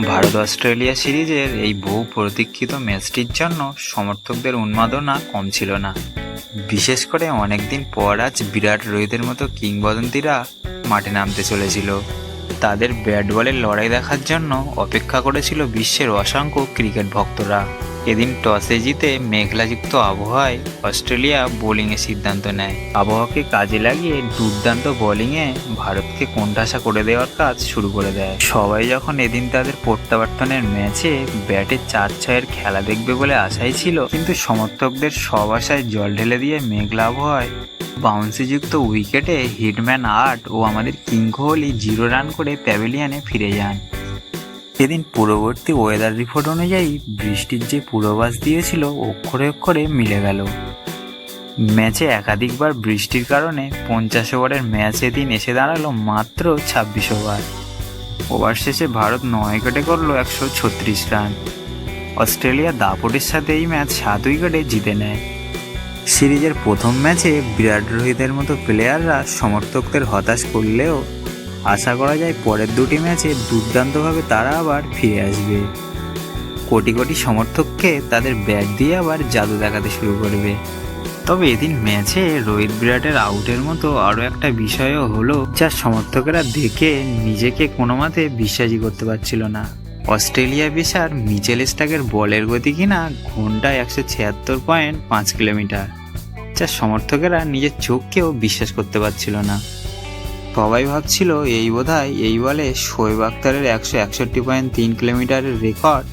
Bharat Australia সিরিজের এই বহু প্রতীক্ষিত ম্যাচটির জন্য সমর্থকদের উন্মাদনা কম ছিল না। বিশেষ করে অনেকদিন পর আজ বিরাট রোহিতের মতো কিংবদন্তিরা মাঠে নামতে চলেছিল। তাদের ব্যাট বলের লড়াই দেখার জন্য অপেক্ষা করেছিল বিশ্বের অসংখ্য ক্রিকেট ভক্তরা। এদিন টসে জিতে মেঘলাযুক্ত আবহাওয়ায় অস্ট্রেলিয়া বোলিংয়ের সিদ্ধান্ত নেয়। আবহাওয়াকে কাজে লাগিয়ে দুর্দান্ত বোলিংয়ে ভারতকে কোণঠাসা করে দেওয়ার কাজ শুরু করে দেয়। সবাই যখন এদিন তাদের প্রত্যাবর্তনের ম্যাচে ব্যাটে 4-6-এর খেলা দেখবে বলে আশাই ছিল, কিন্তু সমর্থকদের সব আশায় জল ঢেলে দিয়ে মেঘলা আবহাওয়ায় বাউন্সিযুক্ত উইকেটে হিটম্যান 8 ও আমাদের কিং কোহলি 0 রান করে প্যাভিলিয়নে ফিরে যান। এদিন পূর্ববর্তী ওয়েদার রিপোর্ট অনুযায়ী বৃষ্টির যে পূর্বাভাস দিয়েছিল অক্ষরে অক্ষরে মিলে গেল। ম্যাচে একাধিকবার বৃষ্টির কারণে 50 ওভারের ম্যাচ এদিন এসে দাঁড়ালো মাত্র 26 ওভার। ওভার শেষে ভারত 9 উইকেটে করল 136 রান। অস্ট্রেলিয়া দাপটের সাথে এই ম্যাচ 7 উইকেটে জিতে নেয়। সিরিজের প্রথম ম্যাচে বিরাট রোহিতের মতো প্লেয়াররা সমর্থকদের হতাশ করলেও আশা করা যায় পরের দুটি ম্যাচে দুর্দান্তভাবে তারা আবার ফিরে আসবে। কোটি কোটি সমর্থককে তাদের ব্যাট দিয়ে আবার জাদু দেখাতে শুরু করবে। তবে এদিন ম্যাচে রোহিত বিরাটের আউটের মতো আরও একটা বিষয়ও হলো, যা সমর্থকেরা দেখে নিজেকে কোনো মতে বিশ্বাসই করতে পারছিল না। অস্ট্রেলিয়া পেসার মিচেল স্টার্কের বলের গতি কিনা ঘন্টায় 176.5 কিলোমিটার, যা সমর্থকেরা নিজের চোখকেও বিশ্বাস করতে পারছিল না। সবাই ভাবছিল এই বোধহয় এই বলে শোয়েব আখতারের 161.3 কিলোমিটারের রেকর্ড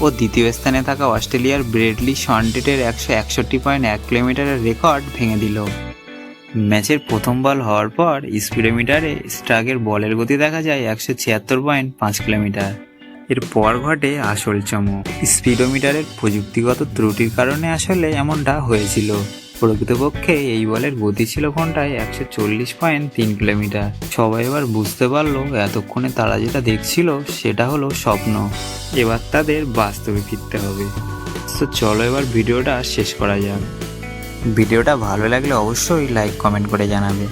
ও দ্বিতীয় স্থানে থাকা অস্ট্রেলিয়ার ব্রেডলি শন্টেটের 161.1 কিলোমিটারের রেকর্ড ভেঙে দিল। ম্যাচের প্রথম বল হওয়ার পর স্পিডোমিটারে স্টার্কের বলের গতি দেখা যায় 176.5 কিলোমিটার। এরপর ঘটে আসল চমক। স্পিডোমিটারের প্রযুক্তিগত ত্রুটির কারণে আসলে এমনটা হয়েছিল। প্রকৃতপক্ষে এই বলের গতি ছিল ঘন্টায় 140.3 কিলোমিটার। সবাই এবার বুঝতে পারলো এতক্ষণে তারা যেটা দেখছিল সেটা হলো স্বপ্ন। এবার তাদের বাস্তবে ফিরতে হবে। তো চলো এবার ভিডিওটা শেষ করা যাক। ভিডিওটা ভালো লাগলে অবশ্যই লাইক কমেন্ট করে জানাবে।